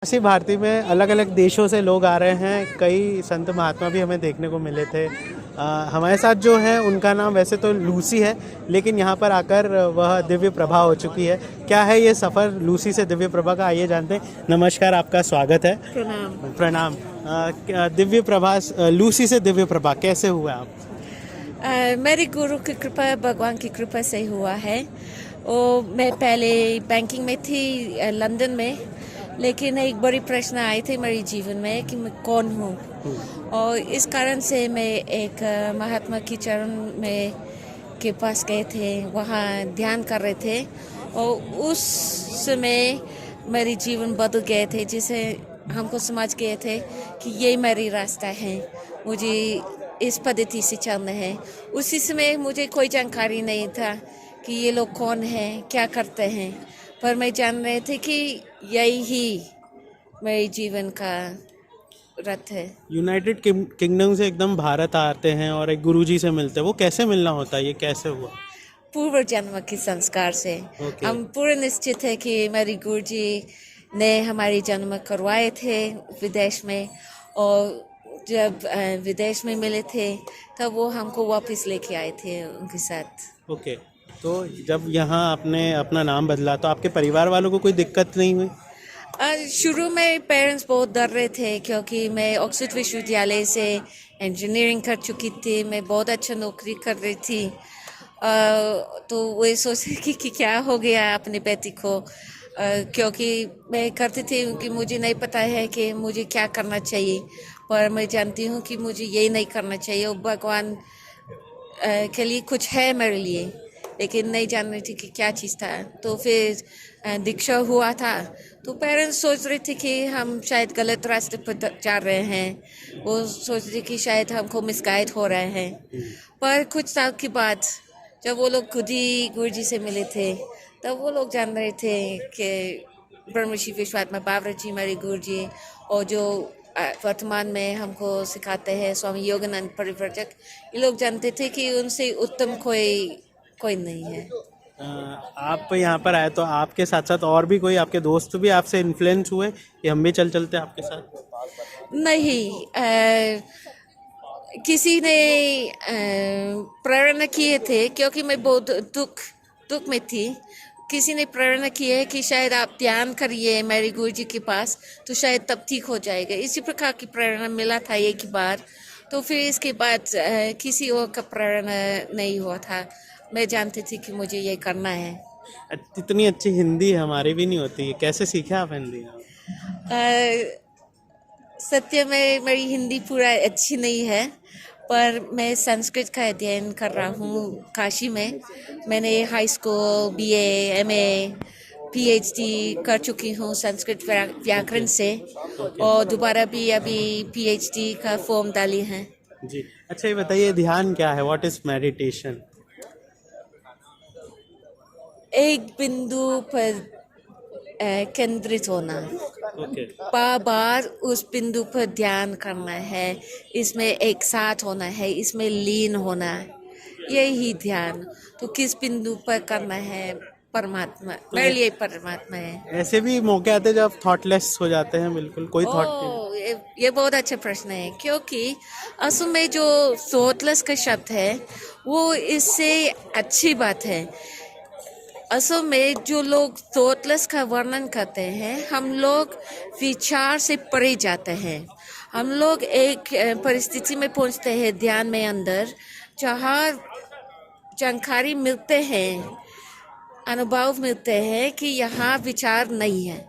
काशी भारती में अलग अलग देशों से लोग आ रहे हैं। कई संत महात्मा भी हमें देखने को मिले थे। हमारे साथ जो है उनका नाम वैसे तो लूसी है, लेकिन यहाँ पर आकर वह दिव्य प्रभा हो चुकी है। क्या है ये सफ़र लूसी से दिव्य प्रभा का, आइए जानते हैं। नमस्कार, आपका स्वागत है। प्रणाम। प्रणाम। दिव्य प्रभा, लूसी से दिव्य प्रभा कैसे हुआ आप? मेरी गुरु की कृपा, भगवान की कृपा से हुआ है। मैं पहले बैंकिंग में थी लंदन में, लेकिन एक बड़ी प्रश्न आई थी मेरे जीवन में कि मैं कौन हूँ। और इस कारण से मैं एक महात्मा की चरण में के पास गए थे, वहाँ ध्यान कर रहे थे और उस समय मेरी जीवन बदल गए थे, जिसे हमको समझ गए थे कि ये मेरी रास्ता है, मुझे इस पद्धति से चलना है। उसी समय मुझे कोई जानकारी नहीं था कि ये लोग कौन हैं, क्या करते हैं, पर मैं जान रहे थे कि यही मेरे जीवन का रथ है। यूनाइटेड किंगडम से एकदम भारत आते हैं और एक गुरुजी से मिलते हैं, वो कैसे मिलना होता है, ये कैसे हुआ? पूर्व जन्म के संस्कार से। Okay. हम पूरे निश्चित है कि मेरी गुरुजी ने हमारी जन्म करवाए थे विदेश में, और जब विदेश में मिले थे तब वो हमको वापस लेके आए थे उनके साथ। ओके। तो जब यहाँ आपने अपना नाम बदला तो आपके परिवार वालों को कोई दिक्कत नहीं हुई? शुरू में पेरेंट्स बहुत डर रहे थे, क्योंकि मैं ऑक्सफोर्ड विश्वविद्यालय से इंजीनियरिंग कर चुकी थी, मैं बहुत अच्छा नौकरी कर रही थी। तो वो सोच रहे कि क्या हो गया अपने बेटी को, क्योंकि मैं करती थी कि मुझे नहीं पता है कि मुझे क्या करना चाहिए, पर मैं जानती हूँ कि मुझे यही नहीं करना चाहिए और भगवान के लिए कुछ है मेरे लिए, लेकिन नहीं जान रही थी कि क्या चीज़ था। तो फिर दीक्षा हुआ था, तो पेरेंट्स सोच रहे थे कि हम शायद गलत रास्ते पर जा रहे हैं, वो सोच रहे कि शायद हमको मिसगाइड हो रहे हैं। पर कुछ साल के बाद जब वो लोग खुद ही गुरुजी से मिले थे, तब वो लोग जान रहे थे कि ब्रह्मर्षि विश्वात्मा बाबरा जी मेरे गुरुजी, और जो वर्तमान में हमको सिखाते हैं स्वामी योगानंद परिव्राजक, ये लोग जानते थे कि उनसे उत्तम कोई नहीं है। आप यहाँ पर आए तो आपके साथ साथ और भी कोई आपके दोस्त भी आपसे इन्फ्लुएंस हुए कि हम भी चलते आपके साथ? नहीं, किसी ने प्रेरणा किए थे, क्योंकि मैं बहुत दुख में थी। किसी ने प्रेरणा की है कि शायद आप ध्यान करिए मेरे गुरुजी के पास, तो शायद तब ठीक हो जाएगा। इसी प्रकार की प्रेरणा मिला था एक बार, तो फिर इसके बाद किसी और का प्रेरणा नहीं हुआ था। मैं जानती थी कि मुझे ये करना है। इतनी अच्छी हिंदी हमारी भी नहीं होती है, कैसे सीखे आप हिंदी? सत्य में मेरी हिंदी पूरा अच्छी नहीं है, पर मैं संस्कृत का अध्ययन कर रहा हूँ काशी में। मैंने high school, BA, MA, PhD कर चुकी हूँ संस्कृत व्याकरण से, और दोबारा भी अभी पीएचडी का फॉर्म डाली है। जी, अच्छा ये बताइए, ध्यान क्या है? What is meditation? एक बिंदु पर केंद्रित होना, बार बार उस बिंदु पर ध्यान करना है, इसमें एक साथ होना है, इसमें लीन होना, यही ध्यान। तो किस बिंदु पर करना है? परमात्मा, मेरे लिए परमात्मा है। ऐसे भी मौके आते हैं जब आप थॉटलेस हो जाते हैं, बिल्कुल कोई थॉट नहीं? ये बहुत अच्छा प्रश्न है, क्योंकि असल में जो थॉटलेस का शब्द है वो इससे अच्छी बात है। असल में जो लोग थॉटलेस का वर्णन करते हैं, हम लोग विचार से परे जाते हैं। हम लोग एक परिस्थिति में पहुंचते हैं ध्यान में अंदर, जहाँ जानकारी मिलते हैं, अनुभव मिलते हैं कि यहाँ विचार नहीं है।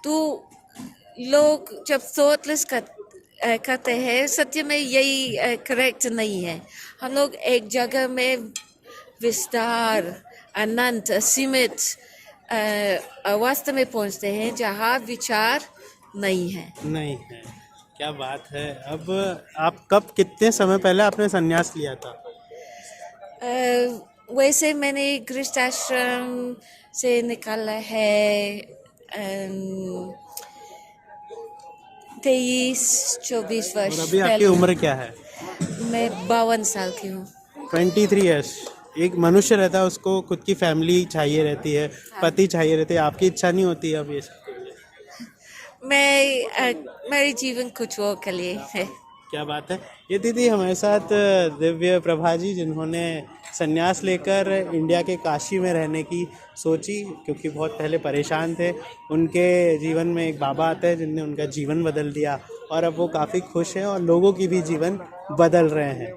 तो लोग जब थॉटलेस करते हैं, सत्य में यही करेक्ट नहीं है। हम लोग एक जगह में विस्तार, अनंत, असीमित अवस्था में पहुंचते हैं, जहाँ विचार नहीं है। क्या बात है। अब आप कब, कितने समय पहले आपने संन्यास लिया था? वैसे मैंने गृहस्थ आश्रम से निकाला है 23-24 वर्ष और अभी आपकी पहले। उम्र क्या है? मैं 52 साल की हूँ। 23 ईयर्स। एक मनुष्य रहता है, उसको खुद की फैमिली चाहिए रहती है, पति चाहिए रहते हैं, आपकी इच्छा नहीं होती अब ये सब? मेरे जीवन कुछ और के लिए है। क्या बात है। ये दीदी हमारे साथ दिव्य प्रभा जी, जिन्होंने संन्यास लेकर इंडिया के काशी में रहने की सोची, क्योंकि बहुत पहले परेशान थे। उनके जीवन में एक बाबा आते हैं जिनने उनका जीवन बदल दिया और अब वो काफ़ी खुश हैं और लोगों की भी जीवन बदल रहे हैं।